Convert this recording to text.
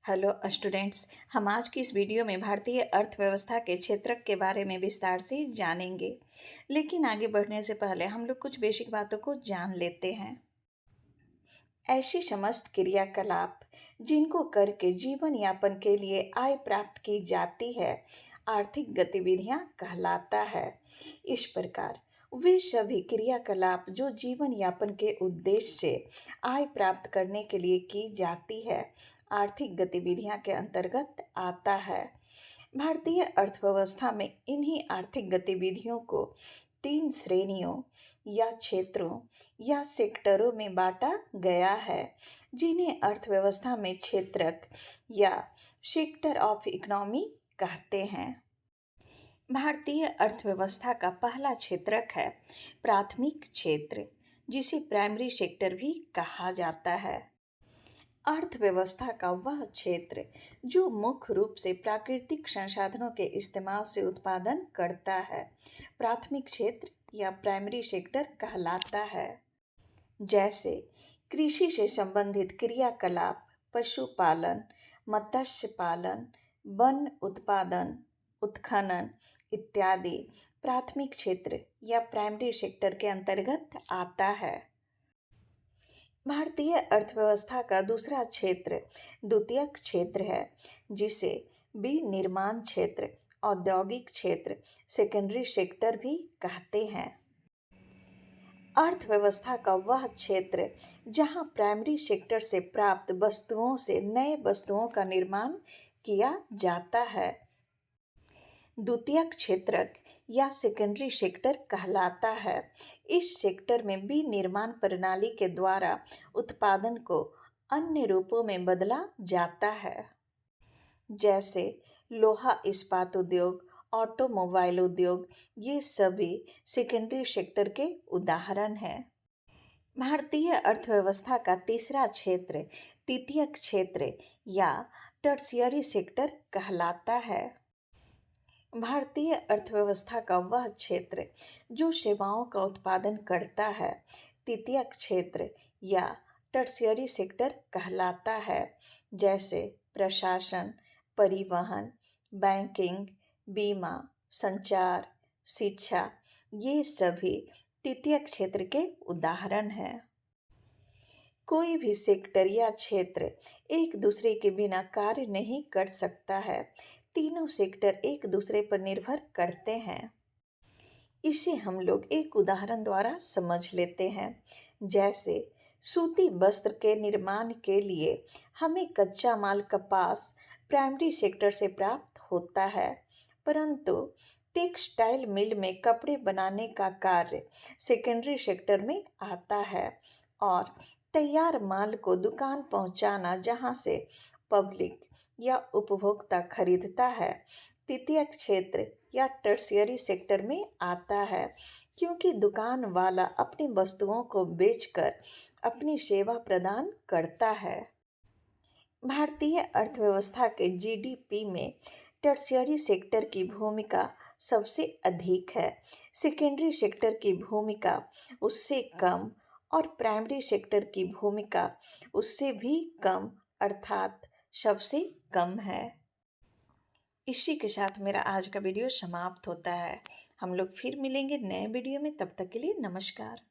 Hello students. हम आज की इस वीडियो में भारतीय अर्थव्यवस्था के क्षेत्रक के बारे में विस्तार से जानेंगे। लेकिन आगे बढ़ने से पहले हम लोग कुछ बेसिक बातों को जान लेते हैं। ऐसी समस्त क्रियाकलाप जिनको करके जीवन यापन के लिए आय प्राप्त की जाती है, आर्थिक गतिविधियां कहलाता है। इस प्रकार वे सभी क्रियाकलाप जो जीवन यापन के उद्देश्य से आय प्राप्त करने के लिए की जाती है, आर्थिक गतिविधियां के अंतर्गत आता है। भारतीय अर्थव्यवस्था में इन्हीं आर्थिक गतिविधियों को 3 श्रेणियों या क्षेत्रों या सेक्टरों में बांटा गया है, जिन्हें अर्थव्यवस्था में क्षेत्रक या सेक्टर ऑफ इकोनॉमी कहते हैं। भारतीय अर्थव्यवस्था का पहला क्षेत्रक है प्राथमिक क्षेत्र, जिसे प्राइमरी सेक्टर भी कहा जाता है। अर्थव्यवस्था का वह क्षेत्र जो मुख्य रूप से प्राकृतिक संसाधनों के इस्तेमाल से उत्पादन करता है, प्राथमिक क्षेत्र या प्राइमरी सेक्टर कहलाता है। जैसे कृषि से संबंधित क्रियाकलाप, पशुपालन, मत्स्य पालन, वन उत्पादन, उत्खनन इत्यादि प्राथमिक क्षेत्र या प्राइमरी सेक्टर के अंतर्गत आता है। भारतीय अर्थव्यवस्था का दूसरा क्षेत्र द्वितीयक क्षेत्र है, जिसे विनिर्माण क्षेत्र, औद्योगिक क्षेत्र, सेकेंडरी सेक्टर भी कहते हैं। अर्थव्यवस्था का वह क्षेत्र जहां प्राइमरी सेक्टर से प्राप्त वस्तुओं से नए वस्तुओं का निर्माण किया जाता है, द्वितीयक क्षेत्रक या सेकेंडरी सेक्टर कहलाता है। इस सेक्टर में विनिर्माण प्रणाली के द्वारा उत्पादन को अन्य रूपों में बदला जाता है। जैसे लोहा इस्पात उद्योग, ऑटोमोबाइल उद्योग, ये सभी सेकेंडरी सेक्टर के उदाहरण हैं। भारतीय अर्थव्यवस्था का तीसरा क्षेत्र तृतीयक क्षेत्र या टर्शियरी सेक्टर कहलाता है। भारतीय अर्थव्यवस्था का वह क्षेत्र जो सेवाओं का उत्पादन करता है, तृतीयक क्षेत्र या टर्शियरी सेक्टर कहलाता है। जैसे प्रशासन, परिवहन, बैंकिंग, बीमा, संचार, शिक्षा, ये सभी तृतीयक क्षेत्र के उदाहरण हैं। कोई भी सेक्टर या क्षेत्र एक दूसरे के बिना कार्य नहीं कर सकता है। तीनों सेक्टर एक दूसरे पर निर्भर करते हैं। इसे हम लोग एक उदाहरण द्वारा समझ लेते हैं। जैसे सूती वस्त्र के निर्माण के लिए हमें कच्चा माल कपास प्राइमरी सेक्टर से प्राप्त होता है, परंतु टेक्सटाइल मिल में कपड़े बनाने का कार्य सेकेंडरी सेक्टर में आता है और तैयार माल को दुकान पहुंचाना, जहां से पब्लिक या उपभोक्ता खरीदता है, तृतीयक क्षेत्र या टर्शियरी सेक्टर में आता है, क्योंकि दुकान वाला अपनी वस्तुओं को बेचकर अपनी सेवा प्रदान करता है। भारतीय अर्थव्यवस्था के जीडीपी में टर्शियरी सेक्टर की भूमिका सबसे अधिक है। सेकेंडरी सेक्टर की भूमिका उससे कम और प्राइमरी सेक्टर की भूमिका उससे भी कम, अर्थात सबसे कम है। इसी के साथ मेरा आज का वीडियो समाप्त होता है। हम लोग फिर मिलेंगे नए वीडियो में। तब तक के लिए नमस्कार।